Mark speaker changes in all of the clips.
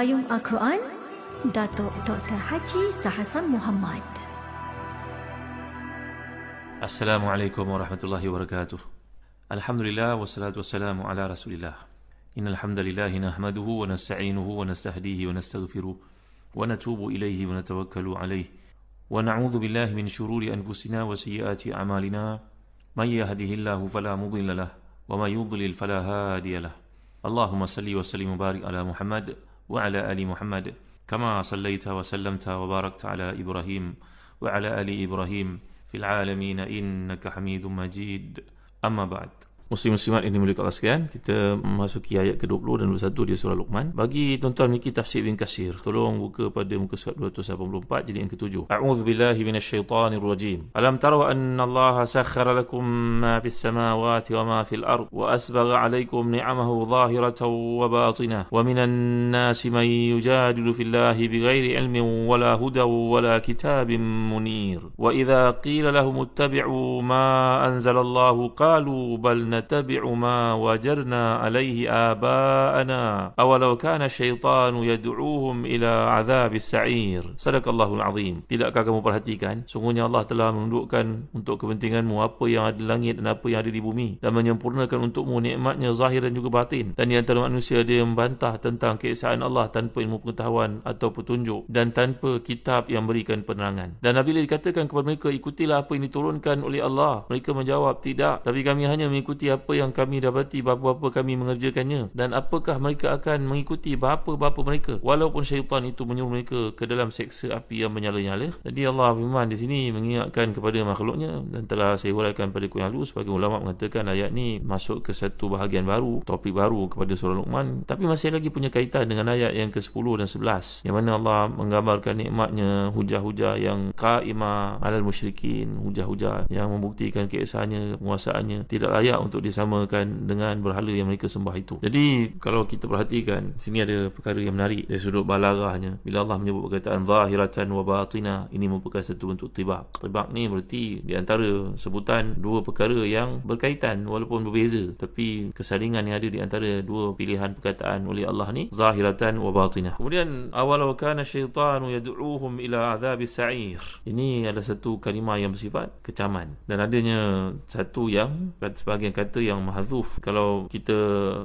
Speaker 1: Payung Al-Quran, Datuk Dr. Haji Zahasan Muhammad.
Speaker 2: Assalamualaikum warahmatullahi wabarakatuh. Alhamdulillah wassalatu wassalamu ala Rasulillah. Innal hamdalillah nahmaduhu wa nasta'inuhu wa nastahdihi wa nastaghfiruh wa natubu ilayhi wa natawakkalu alayhi wa na'udzu billahi min shururi anfusina wa sayyiati a'malina. May yahdihillahu fala mudilla lahu wa may yudlil fala hadiya lahu. Allahumma salli wa sallim wa barik ala Muhammad wa ala ali Muhammad kama sallaita wa sallamta wa barakta ala Ibrahim wa ala ali Ibrahim fil alamin innaka Hamidum Majid. Amma ba'd. Muslim-muslimat ini mulia Allah sekalian, kita memasuki ayat ke-20 dan 21 di surah Luqman. Bagi tuan-tuan memiliki tafsir bin Katsir, tolong buka pada muka surat 284 jadi yang ke-7. A'udzu billahi minasyaitonir rajim. Alam taru anna Allah sakhkhara lakum ma fis samawati wa ma fil ard wa asbagha 'alaykum ni'amahu zahiratan wa batinah wa minan nasi man yujadilu fillahi bighairi ilmin wala hudan wala kitabin munir. Wa idza qila lahum ittabi'u ma anzala Allah qalu bal نتبع ما وجرنا عليه آباءنا أولو كان الشيطان يدعوهم إلى عذاب السعير. صدق الله العظيم. Tidakkah kamu perhatikan, sungguhnya Allah telah menundukkan untuk kepentinganmu apa yang ada di langit dan apa yang ada di bumi, dan menyempurnakan untukmu nikmatnya zahir dan juga batin. Dan di antara manusia dia membantah tentang keesaan Allah tanpa ilmu pengetahuan atau petunjuk dan tanpa kitab yang berikan penerangan. Dan apabila dikatakan kepada mereka, ikutilah apa yang diturunkan oleh Allah, mereka menjawab, tidak, tapi kami hanya mengikuti apa yang kami dapati bapa-bapa kami mengerjakannya. Dan apakah mereka akan mengikuti bapa-bapa mereka walaupun syaitan itu menyuruh mereka ke dalam seksa api yang menyala-nyala. Jadi Allah firman di sini mengingatkan kepada makhluknya, dan telah saya huraikan pada kuliah lalu sebagai ulama mengatakan ayat ni masuk ke satu bahagian baru, topik baru kepada surah Luqman, tapi masih lagi punya kaitan dengan ayat yang ke-10 dan 11 yang mana Allah menggambarkan nikmatnya hujah-hujah yang qaimah alal musyrikin, hujah-hujah yang membuktikan keesaannya, penguasaannya tidak layak untuk disamakan dengan berhala yang mereka sembah itu. Jadi kalau kita perhatikan, sini ada perkara yang menarik dari sudut balaghahnya. Bila Allah menyebut perkataan zahiratan wa batinah, ini merupakan satu bentuk tibaq. Tibaq ni berarti di antara sebutan dua perkara yang berkaitan walaupun berbeza, tapi kesalingan yang ada di antara dua pilihan perkataan oleh Allah ni, zahiratan wa batinah. Kemudian awalau kana syaitanu yad'uhum ila azabis sa'ir. Ini adalah satu kalimah yang bersifat kecaman, dan adanya satu yang sebahagian kata yang mahzuf. Kalau kita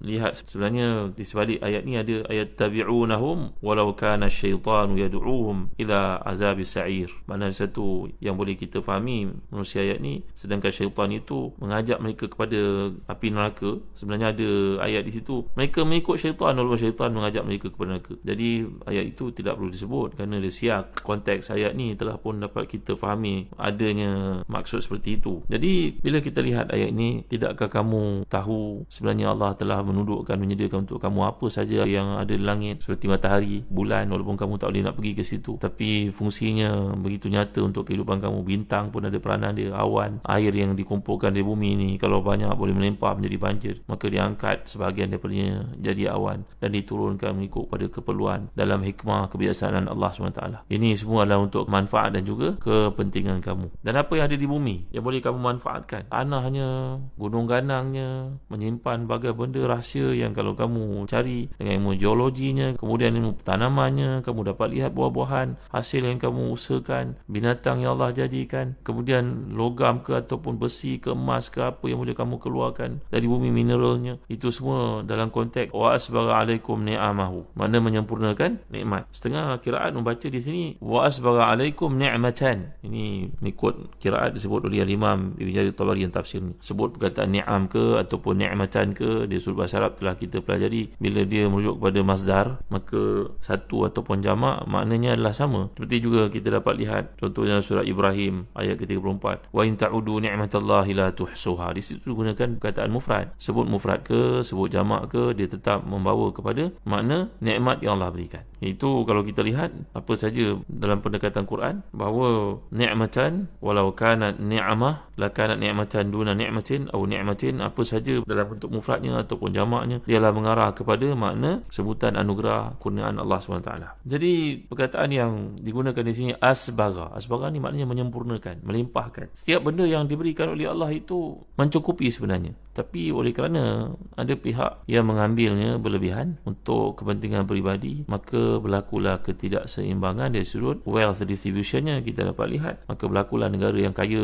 Speaker 2: lihat sebenarnya di sebalik ayat ni ada ayat tabi'unahum walau kana syaitanu yad'uhum ila azabis sa'ir. Mana satu yang boleh kita fahami manusia ayat ni, sedangkan syaitan itu mengajak mereka kepada api neraka. Sebenarnya ada ayat di situ mereka mengikut syaitan walaupun syaitan mengajak mereka kepada neraka. Jadi ayat itu tidak perlu disebut kerana dia siak konteks ayat ni telah pun dapat kita fahami adanya maksud seperti itu. Jadi bila kita lihat ayat ini, tidakkah kamu tahu sebenarnya Allah telah menundukkan, menyediakan untuk kamu apa saja yang ada di langit seperti matahari, bulan, walaupun kamu tak boleh nak pergi ke situ, tapi fungsinya begitu nyata untuk kehidupan kamu. Bintang pun ada peranan dia, awan, air yang dikumpulkan di bumi ni kalau banyak boleh melempar menjadi banjir, maka diangkat sebahagian daripadanya jadi awan dan diturunkan mengikut pada keperluan dalam hikmah kebijaksanaan Allah SWT. Ini semua adalah untuk manfaat dan juga kepentingan kamu. Dan apa yang ada di bumi yang boleh kamu manfaatkan, tanahnya, gunung ganangnya, menyimpan bagai benda rahsia yang kalau kamu cari dengan ilmu geologinya, kemudian ilmu tanamannya, kamu dapat lihat buah-buahan hasil yang kamu usahakan, binatang yang Allah jadikan, kemudian logam ke ataupun besi ke emas ke apa yang boleh kamu keluarkan dari bumi, mineralnya. Itu semua dalam konteks wa asbagha alaikum ni'amahu, mana menyempurnakan nikmat. Setengah kiraat membaca di sini wa asbagha alaikum ni'matan. Ini mengikut kiraat disebut oleh Imam Ibn Jarir Tabari yang tafsir ni, sebut perkataan ni'am ke ataupun ni'matan ke, di sudut bahasa Arab telah kita pelajari, bila dia merujuk kepada masdar maka satu ataupun jamak maknanya adalah sama. Seperti juga kita dapat lihat contohnya surah Ibrahim ayat ke-34, wa in ta'udu ni'matallahi la tuhsuha. Di situ gunakan perkataan mufrad, sebut mufrad ke sebut jamak ke, dia tetap membawa kepada makna nikmat yang Allah berikan. Itu kalau kita lihat apa saja dalam pendekatan Quran, bahawa ni'matan walau kanat ni'mah la kanat ni'matan duna ni'matin atau ni'matin, apa saja dalam bentuk mufradnya ataupun jamaknya, dialah mengarah kepada makna sebutan anugerah kurniaan Allah SWT. Jadi perkataan yang digunakan di sini asbagha. Asbagha ni maknanya menyempurnakan, melimpahkan. Setiap benda yang diberikan oleh Allah itu mencukupi sebenarnya, tapi oleh kerana ada pihak yang mengambilnya berlebihan untuk kepentingan peribadi, maka berlakulah ketidakseimbangan dari sudut wealth distributionnya. Kita dapat lihat, maka berlakulah negara yang kaya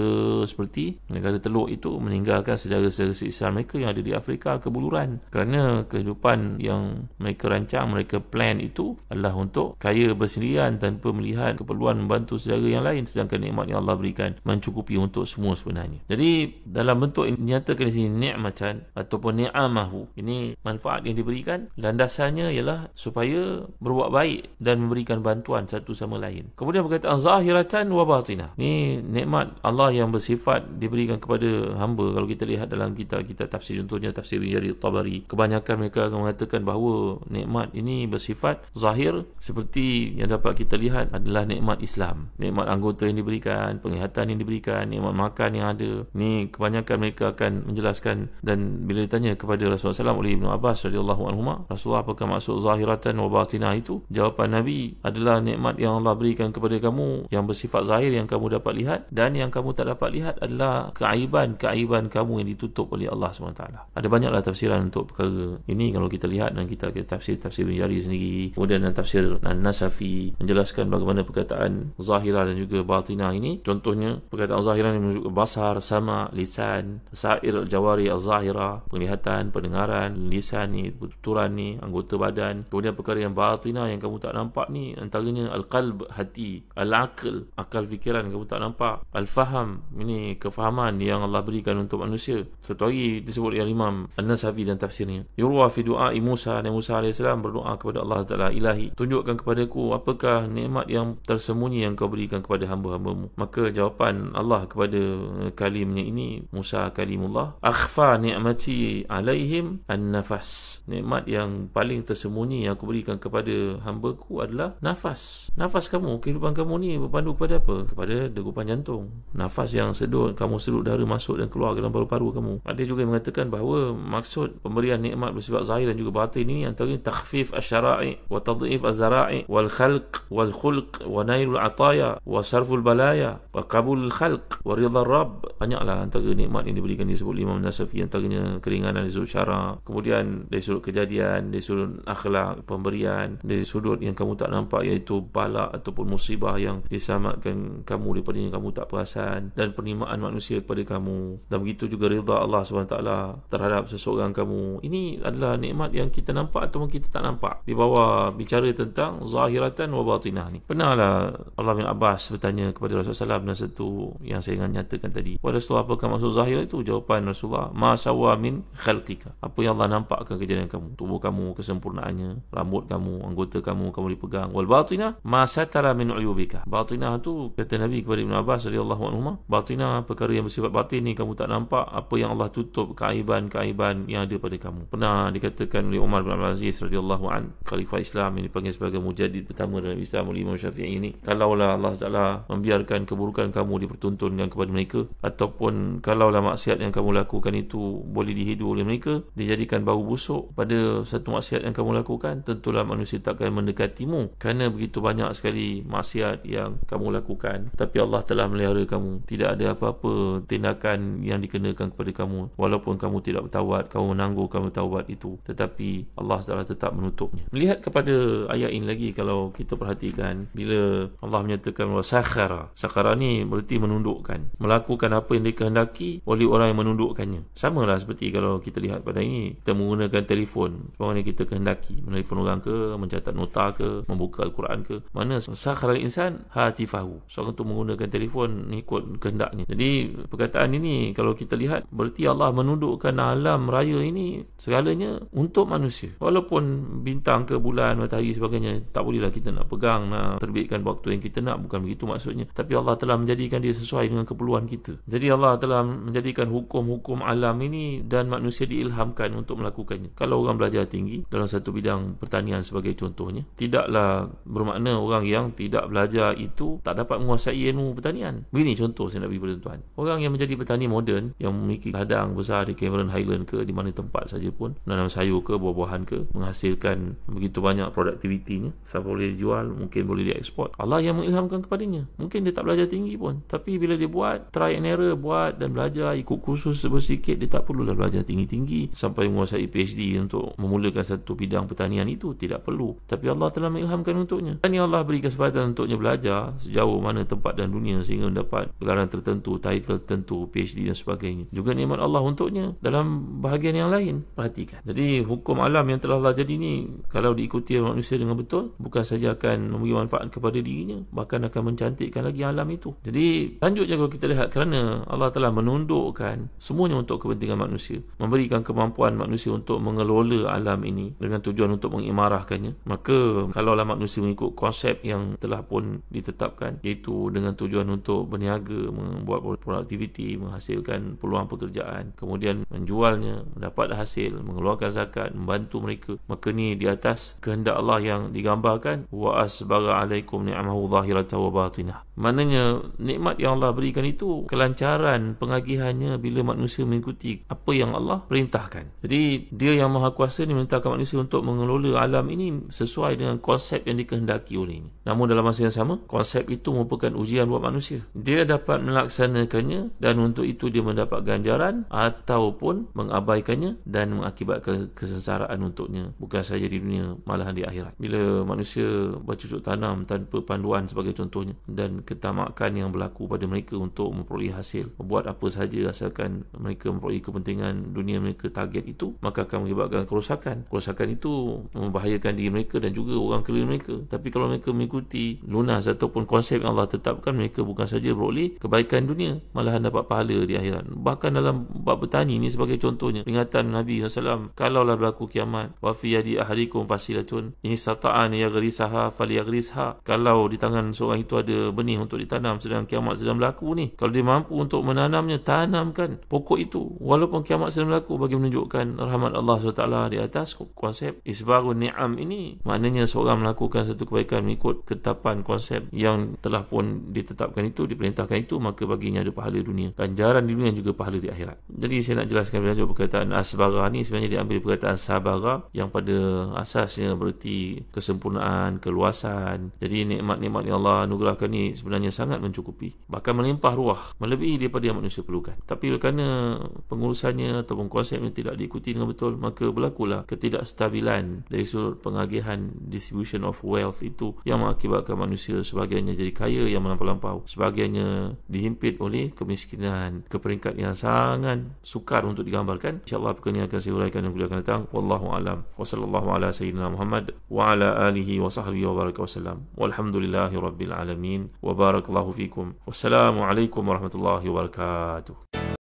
Speaker 2: seperti negara Teluk itu meninggalkan sejarah-sejarah Islam mereka yang ada di Afrika kebuluran, kerana kehidupan yang mereka rancang, mereka plan itu adalah untuk kaya bersendirian tanpa melihat keperluan membantu saudara yang lain, sedangkan nikmat yang Allah berikan mencukupi untuk semua sebenarnya. Jadi dalam bentuk dinyatakan di sini ni'matan ataupun ni'amahu, ini manfaat yang diberikan, landasannya ialah supaya berbuat baik dan memberikan bantuan satu sama lain. Kemudian perkataan zahiratan wa batinah, ni nikmat Allah yang bersifat diberikan kepada hamba. Kalau kita lihat dalam kitab-kitab tafsir, contohnya tafsir Ibn Jarir Tabari, kebanyakan mereka akan mengatakan bahawa nikmat ini bersifat zahir, seperti yang dapat kita lihat adalah nikmat Islam, nikmat anggota yang diberikan, penglihatan yang diberikan, nikmat makan yang ada. Ni kebanyakan mereka akan menjelaskan, dan bila ditanya kepada Rasulullah SAW oleh Ibn Abbas radhiyallahu anhuma, Rasulullah, apakah maksud zahiratan wa batinah itu? Jawapan Nabi adalah nikmat yang Allah berikan kepada kamu yang bersifat zahir, yang kamu dapat lihat, dan yang kamu tak dapat lihat adalah keaiban-keaiban kamu yang ditutup oleh Allah SWT. Ada banyaklah tafsiran untuk perkara ini kalau kita lihat dalam kitab tafsir Ibn Jarir sendiri, kemudian dalam tafsir An-Nasafi menjelaskan bagaimana perkataan zahirah dan juga batinah ini. Contohnya perkataan zahirah ini menunjukkan basar, sama, lisan, sa'ir al-jawari al-zahirah, penglihatan, pendengaran, lisan ni, tuturan ni, anggota badan. Kemudian perkara yang batinah yang kamu tak nampak ni, antaranya al-qalb, hati, al-aql, akal fikiran kamu tak nampak, al-faham, ini kefahaman yang Allah berikan untuk manusia. Satu hari disebut oleh Imam An-Nasafi dan tafsirnya, yurwa fi du'ai Musa, dan Musa AS berdoa kepada Allah Ta'ala, ilahi, tunjukkan kepadaku apakah nikmat yang tersembunyi yang kau berikan kepada hamba-hambamu. Maka jawapan Allah kepada kalimnya ini, Musa kalimullah, akhfa ni'mati alaihim an-nafas, nikmat yang paling tersembunyi yang aku berikan kepada hambaku adalah nafas. Nafas kamu, kehidupan kamu ni berpandu kepada apa? Kepada degupan jantung. Nafas yang kamu sedut udara masuk dan keluar ke dalam paru-paru kamu. Ada juga yang mengatakan bahawa maksud pemberian nikmat bersifat zahir dan juga batin ini antaranya takhfif asy-syara'i wa tadhif az-zara'i wal khalq wal khulq wa nailul ataya wa sarful balaya wa qabul khalq wa ridha rabb. Banyaklah antara nikmat yang diberikan disebut Imam Nasafi, antaranya keringanan dari sudut syara, kemudian dari sudut kejadian, dari sudut akhlak, pemberian, dari sudut yang kamu tak nampak, iaitu bala ataupun musibah yang diselamatkan kamu daripada yang kamu tak perasan, dan penerimaan manusia kepada kamu, dan begitu juga ridha Allah SWT terhadap seseorang kamu. Ini adalah nikmat yang kita nampak ataupun kita tak nampak. Di bawah bicara tentang zahiratan wa batinah ni, pernahlah Allah bin Abbas bertanya kepada Rasulullah SAW dan satu yang saya ingin nyatakan tadi, wa Rasulullah, apakah maksud zahir itu? Jawapan Rasulullah, ma sawa min khalqika, apa yang Allah nampakkan kejadian kamu, tubuh kamu, kesempurnaannya, rambut kamu, anggota kamu dipegang. Wal batinah ma satara min uyubika, batinah tu kata Nabi kepada Ibn Abbas radhiyallahu anhu, batinah perkara yang bersifat batin ni kamu tak nampak, apa yang Allah tutup, keaiban-keaiban yang ada pada kamu. Pernah dikatakan oleh Umar bin Abdul Aziz radhiyallahu an, khalifah Islam yang dipanggil sebagai mujaddid pertama dalam Islam oleh Imam Syafi'i ini, kalaulah Allah Taala membiarkan keburukan kamu dipertontonkan kepada mereka, ataupun kalaulah maksiat yang kamu lakukan itu boleh dihidu oleh mereka, dijadikan bau busuk pada satu maksiat yang kamu lakukan, tentulah manusia takkan mendekatimu kerana begitu banyak sekali maksiat yang kamu lakukan. Tapi Allah telah melihara kamu, tidak ada apa-apa tindakan yang dikenakan kepada kamu, walaupun kamu tidak bertaubat, kamu menangguhkan taubat itu, tetapi Allah Taala tetap menutupnya. Melihat kepada ayat ini lagi, kalau kita perhatikan, bila Allah menyatakan sakhara, sakhara ni berarti menundukkan, melakukan apa yang dikehendaki oleh orang yang menundukkannya. Samalah seperti kalau kita lihat pada ini, kita menggunakan telefon bagaimana kita kehendaki, menelefon orang ke, mencatat nota ke, membuka Al-Quran ke, mana sakhara insan hatifahu, seorang tu menggunakan telefon ikut kehendaknya. Jadi perkataan ini kalau kita lihat, berarti Allah menundukkan alam raya ini segalanya untuk manusia. Walaupun bintang ke, bulan, matahari sebagainya tak bolehlah kita nak pegang, nak terbitkan waktu yang kita nak, bukan begitu maksudnya, tapi Allah telah menjadikan dia sesuai dengan keperluan kita. Jadi Allah telah menjadikan hukum-hukum alam ini dan manusia diilhamkan untuk melakukannya. Kalau orang belajar tinggi dalam satu bidang pertanian sebagai contoh, contohnya, tidaklah bermakna orang yang tidak belajar itu tak dapat menguasai ilmu pertanian. Begini contoh saya nak bagi pada tuan. Orang yang menjadi petani moden, yang memiliki ladang besar di Cameron Highland ke, di mana tempat saja pun, menanam sayur ke, buah-buahan ke, menghasilkan begitu banyak produktivitinya, sampai boleh dijual, mungkin boleh dieksport. Allah yang mengilhamkan kepadanya. Mungkin dia tak belajar tinggi pun, tapi bila dia buat, try and error, buat dan belajar, ikut kursus sedikit, dia tak perlulah belajar tinggi-tinggi sampai menguasai PhD untuk memulakan satu bidang pertanian itu. Tidak perlu. Tapi Allah telah mengilhamkan untuknya. Dan Allah beri kesempatan untuknya belajar sejauh mana tempat dan dunia sehingga mendapat gelaran tertentu, title tertentu, PhD dan sebagainya. Juga nikmat Allah untuknya dalam bahagian yang lain. Perhatikan. Jadi hukum alam yang telah Allah jadi ni, kalau diikuti oleh manusia dengan betul, bukan saja akan memberi manfaat kepada dirinya, bahkan akan mencantikkan lagi alam itu. Jadi lanjutnya kalau kita lihat, kerana Allah telah menundukkan semuanya untuk kepentingan manusia, memberikan kemampuan manusia untuk mengelola alam ini dengan tujuan untuk mengimarahkannya, maka kalaulah manusia mengikut konsep yang telah pun ditetapkan, iaitu dengan tujuan untuk berniaga, membuat produktiviti, menghasilkan peluang pekerjaan, kemudian menjualnya, mendapat hasil, mengeluarkan zakat, membantu mereka, maka ni di atas kehendak Allah yang digambarkan, wa asbagha alaikum ni'amahu zahiratan wa batinah. Maknanya nikmat yang Allah berikan itu, kelancaran pengagihannya bila manusia mengikuti apa yang Allah perintahkan. Jadi dia yang maha kuasa ni memerintahkan manusia untuk mengelola alam ini sesuai dengan konsep yang dikehendaki olehnya. Namun dalam masa yang sama, konsep itu merupakan ujian buat manusia. Dia dapat melaksanakannya dan untuk itu dia mendapat ganjaran, ataupun mengabaikannya dan mengakibatkan kesengsaraan untuknya, bukan saja di dunia, malahan di akhirat. Bila manusia bercocok tanam tanpa panduan sebagai contohnya, dan ketamakan yang berlaku pada mereka untuk memperoleh hasil, membuat apa sahaja asalkan mereka memperoleh kepentingan dunia mereka, target itu, maka akan mengakibatkan kerosakan. Kerosakan itu membahayakan diri mereka dan juga orang keliling mereka. Tapi kalau mereka mengikuti lunas ataupun konsep yang Allah tetapkan, mereka bukan saja beroleh kebaikan dunia, malahan dapat pahala di akhirat. Bahkan dalam bab bertani ni sebagai contohnya, peringatan Nabi SAW, kalaulah berlaku kiamat, wa fi yadi ahadikum fasilatun in sata'an yaghrisaha falyaghrisha, kalau di tangan seorang itu ada benih untuk ditanam sedang kiamat sedang berlaku ni, kalau dia mampu untuk menanamnya, tanamkan pokok itu walaupun kiamat sedang berlaku, bagi menunjukkan rahmat Allah SWT di atas konsep isbarun ni'am ini. Maknanya seorang melakukan satu kebaikan mengikut ketetapan konsep yang telah pun ditetapkan itu, diperintahkan itu, maka baginya ada pahala dunia, ganjaran di dunia juga pahala di akhirat. Jadi saya nak jelaskan lebih lanjut perkataan asbara ni sebenarnya diambil perkataan sabara yang pada asasnya bererti kesempurnaan, keluasan. Jadi nikmat-nikmat yang Allah anugerahkan ni sebenarnya sangat mencukupi, bahkan melimpah ruah, melebihi daripada yang manusia perlukan. Tapi kerana pengurusannya ataupun konsepnya tidak diikuti dengan betul, maka berlakulah ketidakstabilan dari sudut pengagihan distribution of wealth itu, yang mengakibatkan manusia sebahagiannya jadi kaya yang melampau-lampau, sebahagiannya dihimpit oleh kemiskinan ke peringkat yang sangat sukar untuk digambarkan. InsyaAllah perkara ini akan saya uraikan dan kuliah akan datang. Wallahu a'lam. Wa sallallahu ala sayyidina Muhammad wa ala alihi wa sahbihi wa baraka wa sallam. Walhamdulillahi rabbil alamin. Wa barakallahu fikum. Wassalamu alaikum warahmatullahi wabarakatuh.